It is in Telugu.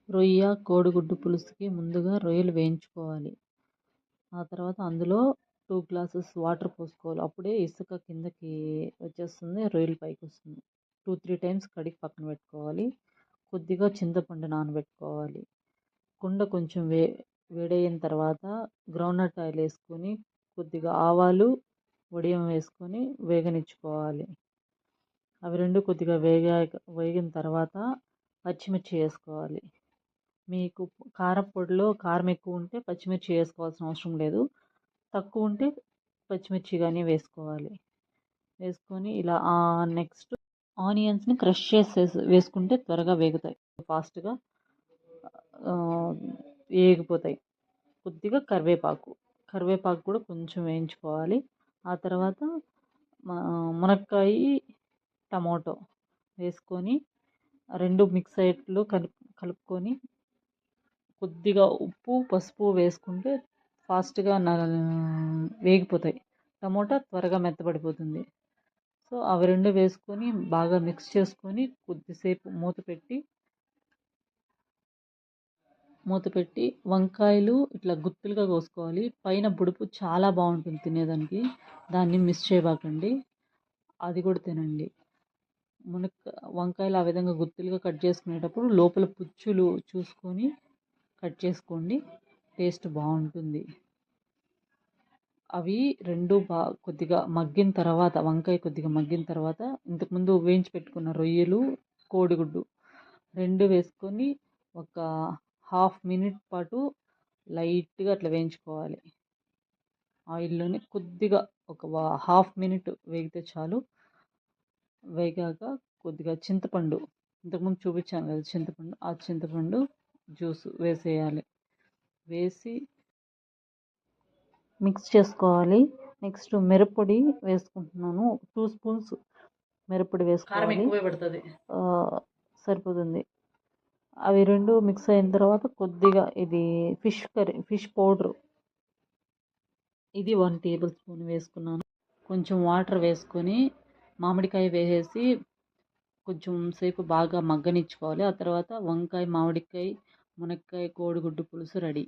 రొయ్య కోడిగుడ్డు పులుసుకి ముందుగా రొయ్యలు వేయించుకోవాలి. ఆ తర్వాత అందులో 2 గ్లాసెస్ వాటర్ పోసుకోవాలి. అప్పుడే ఇసుక కిందకి వచ్చేస్తుంది. రొయ్యలు పైకొస్తుంది. 2, 3 టైమ్స్ కడిగి పక్కన పెట్టుకోవాలి. కొద్దిగా చింతపండు నానబెట్టుకోవాలి. కుండ కొంచెం వేడయిన తర్వాత గ్రౌండ్‌నట్ ఆయిల్ వేసుకొని కొద్దిగా ఆవాలు, వడియం వేసుకొని వేగనిచ్చుకోవాలి. అవి 2 కొద్దిగా వేగిన తర్వాత పచ్చిమిర్చి వేసుకోవాలి. మీకు కారప్పొడిలో కారం ఎక్కువ ఉంటే పచ్చిమిర్చి వేసుకోవాల్సిన అవసరం లేదు. తక్కువ ఉంటే పచ్చిమిర్చి కానీ వేసుకోవాలి. వేసుకొని ఇలా నెక్స్ట్ ఆనియన్స్ని క్రష్ వేసుకుంటే త్వరగా వేగుతాయి, ఫాస్ట్గా వేగిపోతాయి. కొద్దిగా కరివేపాకు కూడా కొంచెం వేయించుకోవాలి. ఆ తర్వాత మునక్కాయ, టమాటో వేసుకొని 2 మిక్స్ అయ్యేట్లు కలుపుకొని కొద్దిగా ఉప్పు, పసుపు వేసుకుంటే ఫాస్ట్గా వేగిపోతాయి. టమోటా త్వరగా మెత్తబడిపోతుంది. సో అవి 2 వేసుకొని బాగా మిక్స్ చేసుకొని కొద్దిసేపు మూత పెట్టి వంకాయలు ఇట్లా గుత్తులుగా కోసుకోవాలి. పైన బుడుపు చాలా బాగుంటుంది తినేదానికి. దాన్ని మిస్ చేయబాకండి, అది కూడా తినండి. వంకాయలు ఆ విధంగా గుత్తులుగా కట్ చేసుకునేటప్పుడు లోపల పుచ్చులు చూసుకొని కట్ చేసుకోండి, టేస్ట్ బాగుంటుంది. అవి 2 కొద్దిగా మగ్గిన తర్వాత వంకాయ కొద్దిగా మగ్గిన తర్వాత ఇంతకుముందు వేయించి పెట్టుకున్న రొయ్యలు, కోడిగుడ్డు 2 వేసుకొని ఒక హాఫ్ మినిట్ పాటు లైట్గా అట్లా వేయించుకోవాలి ఆయిల్లోనే. కొద్దిగా ఒక హాఫ్ మినిట్ వేగితే చాలు. వేగాక కొద్దిగా చింతపండు, ఇంతకుముందు చూపించాను కదా చింతపండు, ఆ చింతపండు జ్యూస్ వేసేయాలి. వేసి మిక్స్ చేసుకోవాలి. నెక్స్ట్ మిరప్పొడి వేసుకుంటున్నాను. 2 స్పూన్స్ మిరప్పొడి వేసుకోవాలి, సరిపోతుంది. అవి 2 మిక్స్ అయిన తర్వాత కొద్దిగా ఇది ఫిష్ పౌడర్, ఇది 1 టేబుల్ స్పూన్ వేసుకున్నాను. కొంచెం వాటర్ వేసుకొని మామిడికాయ వేసేసి కొంచెం సేపు బాగా మగ్గనిచ్చుకోవాలి. ఆ తర్వాత వంకాయ, మామిడికాయ, మునక్కాయ, కోడిగుడ్డు పులుసు రెడీ.